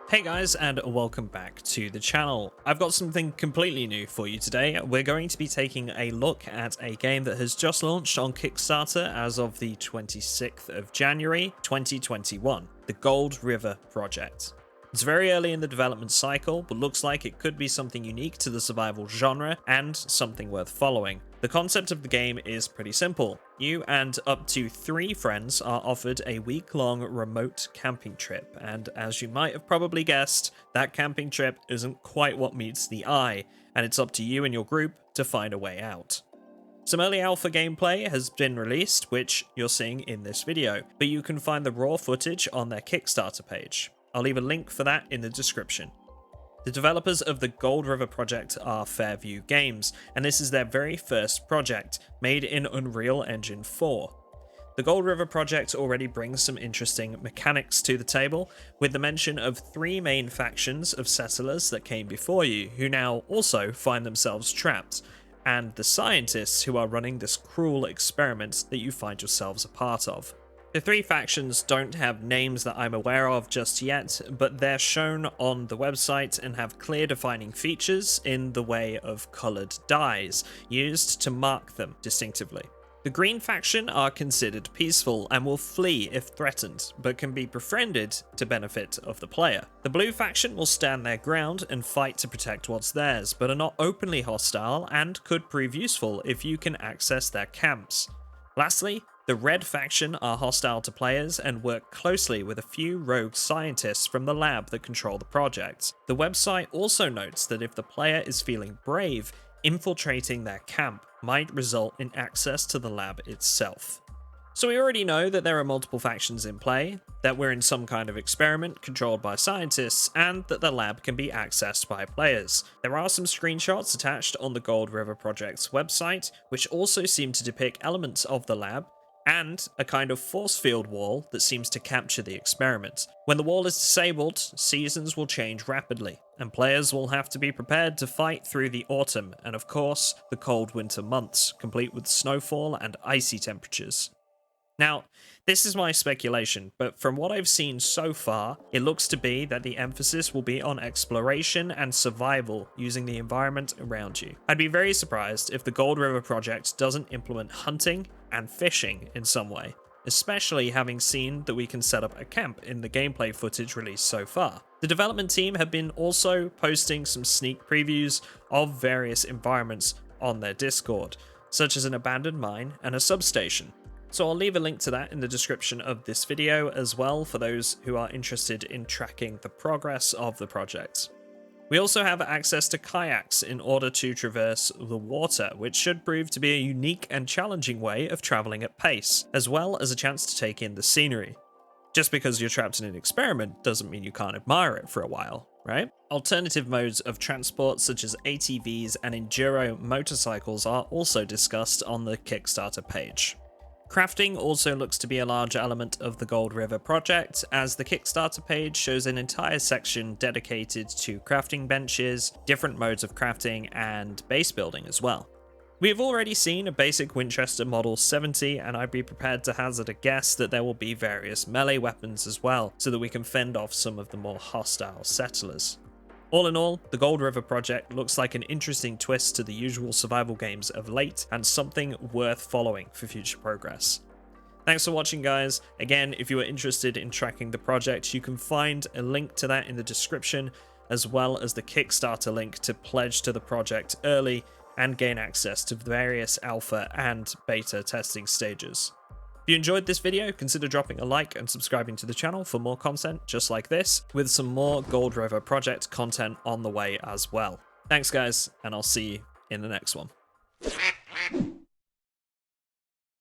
Hey guys, and welcome back to the channel. I've got something completely new for you today. We're going to be taking a look at a game that has just launched on Kickstarter as of the 26th of January 2021, the Gold River Project. It's very early in the development cycle, but looks like it could be something unique to the survival genre and something worth following. The concept of the game is pretty simple. You and up to 3 friends are offered a week-long remote camping trip, and as you might have probably guessed, that camping trip isn't quite what meets the eye, and it's up to you and your group to find a way out. Some early alpha gameplay has been released, which you're seeing in this video, but you can find the raw footage on their Kickstarter page. I'll leave a link for that in the description. The developers of the Gold River project are Fairview Games, and this is their very first project, made in Unreal Engine 4. The Gold River project already brings some interesting mechanics to the table, with the mention of 3 main factions of settlers that came before you, who now also find themselves trapped, and the scientists who are running this cruel experiment that you find yourselves a part of. The 3 factions don't have names that I'm aware of just yet, but they're shown on the website and have clear defining features in the way of coloured dyes, used to mark them distinctively. The green faction are considered peaceful and will flee if threatened, but can be befriended to benefit of the player. The blue faction will stand their ground and fight to protect what's theirs, but are not openly hostile and could prove useful if you can access their camps. Lastly, the red faction are hostile to players and work closely with a few rogue scientists from the lab that control the project. The website also notes that if the player is feeling brave, infiltrating their camp might result in access to the lab itself. So we already know that there are multiple factions in play, that we're in some kind of experiment controlled by scientists, and that the lab can be accessed by players. There are some screenshots attached on the Gold River Project's website, which also seem to depict elements of the lab, and a kind of force field wall that seems to capture the experiment. When the wall is disabled, seasons will change rapidly, and players will have to be prepared to fight through the autumn and of course the cold winter months, complete with snowfall and icy temperatures. Now, this is my speculation, but from what I've seen so far, it looks to be that the emphasis will be on exploration and survival using the environment around you. I'd be very surprised if the Gold River project doesn't implement hunting and fishing in some way, especially having seen that we can set up a camp in the gameplay footage released so far. The development team have been also posting some sneak previews of various environments on their Discord, such as an abandoned mine and a substation. So I'll leave a link to that in the description of this video as well for those who are interested in tracking the progress of the project. We also have access to kayaks in order to traverse the water, which should prove to be a unique and challenging way of travelling at pace, as well as a chance to take in the scenery. Just because you're trapped in an experiment doesn't mean you can't admire it for a while, right? Alternative modes of transport such as ATVs and enduro motorcycles are also discussed on the Kickstarter page. Crafting also looks to be a large element of the Gold River project, as the Kickstarter page shows an entire section dedicated to crafting benches, different modes of crafting, and base building as well. We have already seen a basic Winchester Model 70, and I'd be prepared to hazard a guess that there will be various melee weapons as well, so that we can fend off some of the more hostile settlers. All in all, the Gold River project looks like an interesting twist to the usual survival games of late, and something worth following for future progress. Thanks for watching, guys. Again, if you are interested in tracking the project, you can find a link to that in the description, as well as the Kickstarter link to pledge to the project early and gain access to various alpha and beta testing stages. If you enjoyed this video, consider dropping a like and subscribing to the channel for more content just like this, with some more Gold River project content on the way as well. Thanks guys, and I'll see you in the next one.